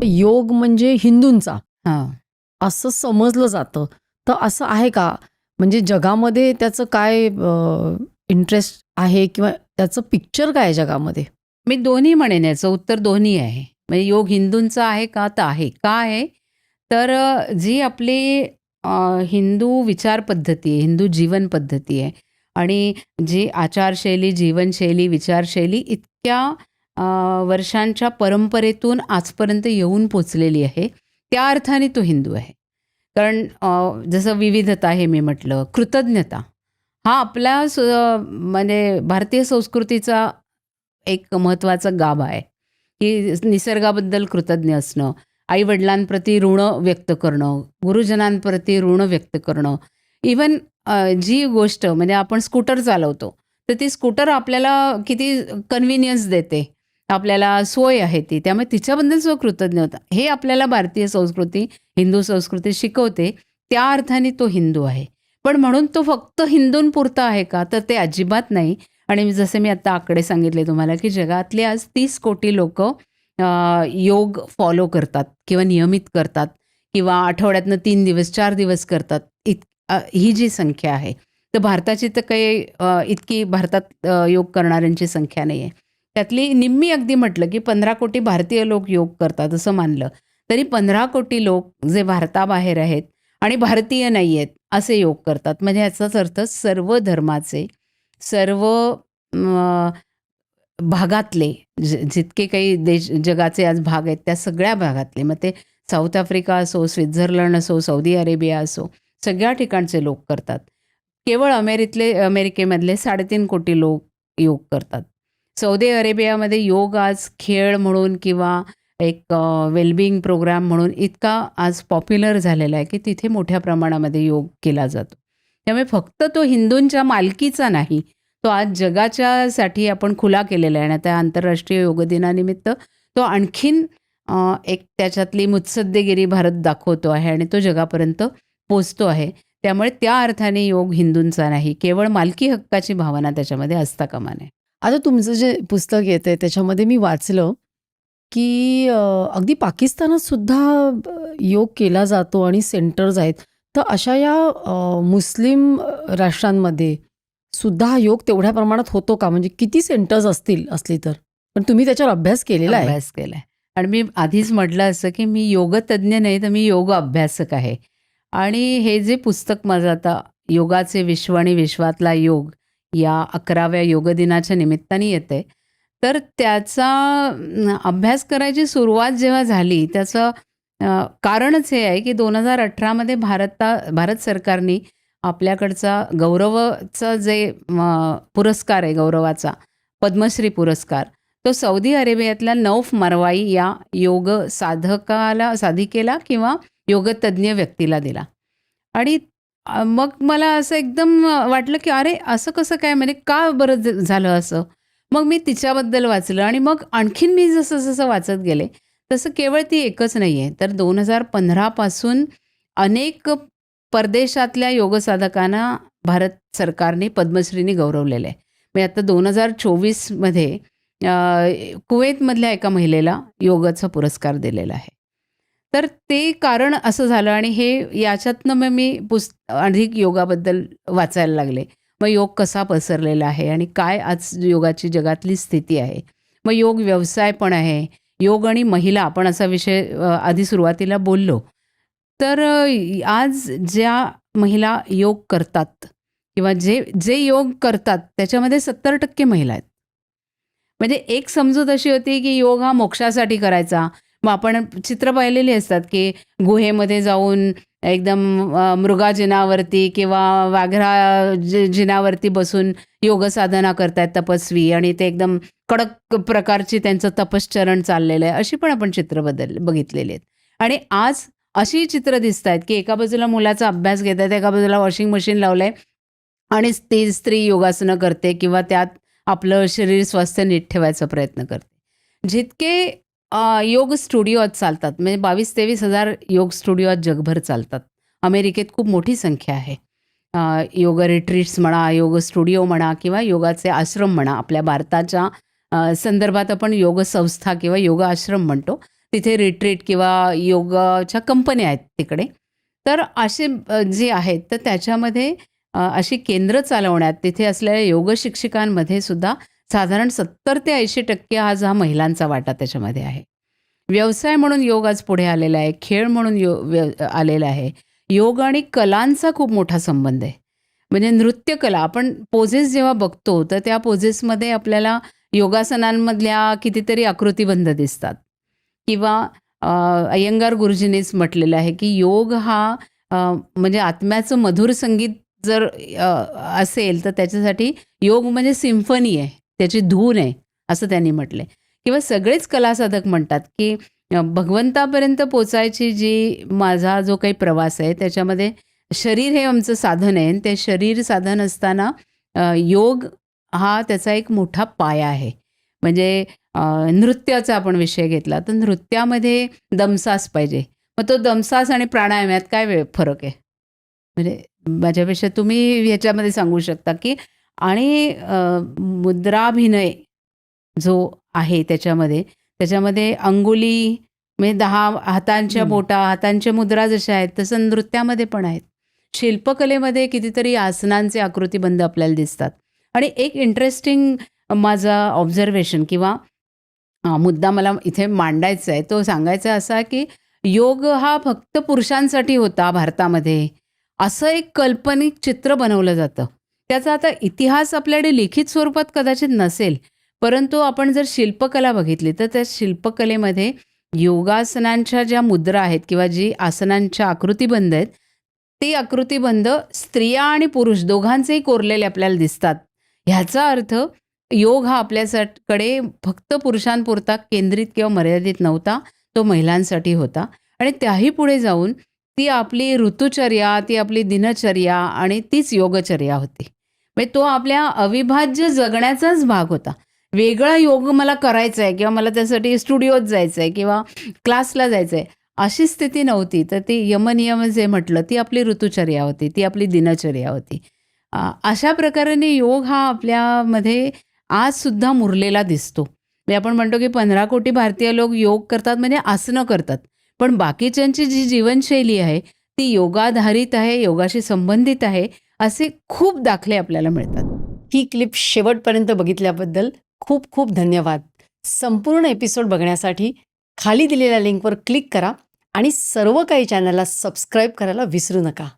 योग म्हणजे हिंदूंचा हां. असं समजलं जातं. तर असं आहे का? म्हणजे जगामध्ये त्याचं काय इंटरेस्ट आहे किंवा त्याचं पिक्चर काय आहे जगामध्ये? मी दोन्ही म्हणेन, याचं उत्तर दोन्ही आहे. म्हणजे योग हिंदूंचा आहे का? तर आहे. का आहे? तर जी आपली हिंदू विचार पद्धती आहे, हिंदू जीवन पद्धती आहे आणि जी आचारशैली, जीवनशैली, विचारशैली इतक्या अ, वर्षांच्या परंपरेतून आजपर्यंत येऊन पोचलेली आहे. त्या अर्थाने तो हिंदू आहे. कारण जसं विविधता हे मी म्हटलं, कृतज्ञता हा आपल्या म्हणजे भारतीय संस्कृतीचा एक महत्त्वाचा गाभा आहे, की निसर्गाबद्दल कृतज्ञ असणं, आई-वडिलांप्रती ऋण व्यक्त करणं, गुरुजनांप्रती ऋण व्यक्त करणं. इव्हन जी गोष्ट म्हणजे आपण स्कूटर चालवतो, तर ती स्कूटर आपल्याला किती कन्व्हिनियन्स देते. आपल्याला सोय आहे ती. त्यामुळे तिच्याबद्दल कृतज्ञ होता. हे आपल्याला भारतीय संस्कृती, हिंदू संस्कृती शिकवते. त्या अर्थाने तो हिंदू आहे. पण म्हणून तो फक्त हिंदूंपुरता आहे का? तर ते अजिबात नाही. आणि जसे मी आता आकडे सांगितले तुम्हाला, की जगातले आज 30 कोटी लोकं योग फॉलो करतात किंवा नियमित करतात किंवा आठवड्यातनं 3 दिवस, 4 दिवस करतात. ही जी संख्या आहे. तर भारताची तर काही इतकी भारतात योग करणाऱ्यांची संख्या नाही आहे. त्यातली निम्मी अगदी म्हटलं, की 15 कोटी भारतीय लोक योग करतात असं मानलं, तरी 15 कोटी लोक जे भारताबाहेर आहेत आणि भारतीय नाही आहेत, असे योग करतात. म्हणजे याचाच अर्थ सर्व धर्माचे, सर्व भागातले जितके काही देश जगाचे आज भाग आहेत त्या सगळ्या भागातले, मग ते साऊथ आफ्रिका असो, स्वित्झर्लंड असो, सौदी अरेबिया असो, सगळ्या ठिकाणचे लोक करतात. केवळ अमेरिकेमधले 3.5 कोटी लोक योग करतात. सौदी अरेबियामध्ये योग आज खेळ म्हणून किंवा एक वेलबिंग प्रोग्राम म्हणून इतका आज पॉप्युलर झालेला आहे, की तिथे मोठ्या प्रमाणामध्ये योग केला जातो. त्यामुळे फक्त तो हिंदूंच्या मालकीचा नाही, तो आज जगाच्यासाठी आपण खुला केलेला आहे आणि त्या आंतरराष्ट्रीय योग दिनानिमित्त तो आणखीन एक त्याच्यातली मुत्सद्देगिरी भारत दाखवतो आहे आणि तो जगापर्यंत पोचतो आहे. त्यामुळे त्या अर्थाने योग हिंदूंचा नाही, केवळ मालकी हक्काची भावना त्याच्यामध्ये असता कामा नये. आता तुमचं जे पुस्तक येतंय त्याच्यामध्ये मी वाचलं, की अगदी पाकिस्तानात सुद्धा योग केला जातो आणि सेंटर्स आहेत. तर अशा या मुस्लिम राष्ट्रांमध्ये सुद्धा हा योग तेवढ्या प्रमाणात होतो का? म्हणजे किती सेंटर्स असतील असली तर? पण तुम्ही त्याच्यावर अभ्यास केलेला आहे. अभ्यास केलाय आणि मी आधीच म्हटलं असं, की मी योगतज्ञ नाही, तर मी योग अभ्यासक आहे. आणि हे जे पुस्तक माझं आता योगाचे विश्व आणि विश्वातला योग या 11व्या योग दिनाच्या निमित्ताने येतंय. तर त्याचा अभ्यास करायची सुरुवात जेव्हा झाली, त्याचं कारणच हे आहे, की 2018मध्ये भारत सरकारने आपल्याकडचा गौरवाचा जे पुरस्कार आहे गौरवाचा, पद्मश्री पुरस्कार, तो सौदी अरेबियातल्या नौफ मरवाई या योग साधिकेला किंवा योगतज्ञ व्यक्तीला दिला. आणि मग मला असं एकदम वाटलं, की अरे असं कसं काय, म्हणजे का बरं झालं असं? मग मी तिच्याबद्दल वाचलं आणि मग आणखीन मी जसं वाचत गेले, तसं केवळ ती एकच नाही आहे. तर 2015 पासून अनेक परदेशातल्या योगसाधकांना भारत सरकारने पद्मश्रीने गौरवलेलं आहे. म्हणजे आता 2024मध्ये कुवेतमधल्या एका महिलेला योगाचा पुरस्कार दिलेला आहे. तर ते कारण असं झालं आणि हे याच्यातनं मग मी अधिक योगाबद्दल वाचायला लागले. मग योग कसा पसरलेला आहे आणि काय आज योगाची जगातली स्थिती आहे. मग योग व्यवसाय पण आहे. योग आणि महिला आपण असा विषय आधी सुरुवातीला बोललो. तर आज ज्या महिला योग करतात किंवा जे जे योग करतात त्याच्यामध्ये 70% महिला आहेत. म्हणजे एक समजूत अशी होती, की योग हा मोक्षासाठी करायचा. मग आपण चित्र पाहिलेली असतात, की गुहेमध्ये जाऊन एकदम मृगाजिनावरती किंवा वाघरा जिनावरती बसून योग साधना करतायत तपस्वी आणि ते एकदम कडक प्रकारची त्यांचं तपश्चरण चाललेलं आहे. अशी पण आपण चित्र बघितलेली आहेत. आणि आज अशी चित्र दिसत आहेत, की एका बाजूला मुलाचा अभ्यास घेत आहेत, एका बाजूला वॉशिंग मशीन लावलंय आणि ती स्त्री योगासनं करते किंवा त्यात आपलं शरीर स्वास्थ्य नीट ठेवायचा प्रयत्न करते. जितके योग स्टुडिओ आज चालतात, म्हणजे 22-23 हजार योग स्टुडिओ आज जगभर चालतात. अमेरिकेत खूप मोठी संख्या आहे. योग रिट्रीट्स म्हणा, योग स्टुडिओ म्हणा किंवा योगाचे आश्रम म्हणा. आपल्या भारताच्या संदर्भात आपण योग संस्था किंवा योग आश्रम म्हणतो. तिथे रिट्रीट किंवा योगाच्या कंपन्या आहेत तिकडे. तर असे जे आहेत तर त्याच्यामध्ये अशी केंद्र चालवण्यात तिथे असलेल्या योग शिक्षिकांमध्ये सुद्धा साधारण 70 ते 80% आज हा महिलांचा वाटा त्याच्यामध्ये आहे. व्यवसाय म्हणून योग आज पुढे आलेला आहे. खेळ म्हणून आलेला आहे. योग आणि कलांचा खूप मोठा संबंध आहे. म्हणजे नृत्यकला आपण पोजेस जेव्हा बघतो तर त्या पोजेसमध्ये आपल्याला योगासनांमधल्या कितीतरी आकृतिबंध दिसतात किंवा अय्यंगार गुरुजींनीच म्हटलेलं आहे की योग हा म्हणजे आत्म्याचं मधुर संगीत जर असेल तर त्याच्यासाठी योग म्हणजे सिम्फनी आहे, त्याची धून आहे असं त्यांनी म्हटलंय. किंवा सगळेच कलासाधक म्हणतात की भगवंतापर्यंत पोचायची जी माझा जो काही प्रवास आहे त्याच्यामध्ये शरीर हे आमचं साधन आहे आणि ते शरीर साधन असताना योग हा त्याचा एक मोठा पाया आहे. म्हणजे नृत्याचा आपण विषय घेतला तर नृत्यामध्ये दमसास पाहिजे. मग तो दमसास आणि प्राणायाम यात काय फरक आहे? म्हणजे माझ्यापेक्षा तुम्ही ह्याच्यामध्ये सांगू शकता की आणि मुद्राभिनय जो आहे त्याच्यामध्ये अंगुली म्हणजे 10 हातांच्या बोटा, हातांच्या मुद्रा जशा आहेत तसं नृत्यामध्ये पण आहेत. शिल्पकलेमध्ये कितीतरी आसनांचे आकृतिबंध आपल्याला दिसतात. आणि एक इंटरेस्टिंग माझा ऑब्झर्वेशन किंवा मुद्दा मला इथे मांडायचा आहे तो सांगायचा असा की योग हा फक्त पुरुषांसाठी होता भारतामध्ये असं एक काल्पनिक चित्र बनवलं जातं. त्याचा आता इतिहास आपल्याकडे लिखित स्वरूपात कदाचित नसेल, परंतु आपण जर शिल्पकला बघितली तर त्या शिल्पकलेमध्ये योगासनांच्या ज्या मुद्रा आहेत किंवा जी आसनांच्या आकृतिबंध आहेत ती आकृतिबंध स्त्रिया आणि पुरुष दोघांचेही कोरलेले आपल्याला दिसतात. ह्याचा अर्थ योग हा आपल्याकडे फक्त पुरुषांपुरता केंद्रित किंवा मर्यादित नव्हता, तो महिलांसाठी होता. आणि त्याही पुढे जाऊन ती आपली ऋतुचर्या, ती आपली दिनचर्या आणि तीच योगचर्या होती. म्हणजे तो आपल्या अविभाज्य जगण्याचाच भाग होता. वेगळा योग मला करायचा आहे किंवा मला त्यासाठी स्टुडिओत जायचं आहे किंवा क्लासला जायचं आहे अशी स्थिती नव्हती. तर ती यमनियम जे म्हटलं ती आपली ऋतुचर्या होती, ती आपली दिनचर्या होती. अशा प्रकारे योग हा आपल्यामध्ये आजसुद्धा मुरलेला दिसतो. म्हणजे आपण म्हणतो की 15 कोटी भारतीय लोक योग करतात म्हणजे आसनं करतात. पण बाकीच्यांची जी जीवनशैली आहे ती योगाधारित आहे, योगाशी संबंधित आहे असे खूप दाखले आपल्याला मिळतात. ही क्लिप शेवटपर्यंत बघितल्याबद्दल खूप खूप धन्यवाद. संपूर्ण एपिसोड बघण्यासाठी खाली दिलेल्या लिंकवर क्लिक करा आणि सर्व काही चॅनलला सबस्क्राईब करायला विसरू नका.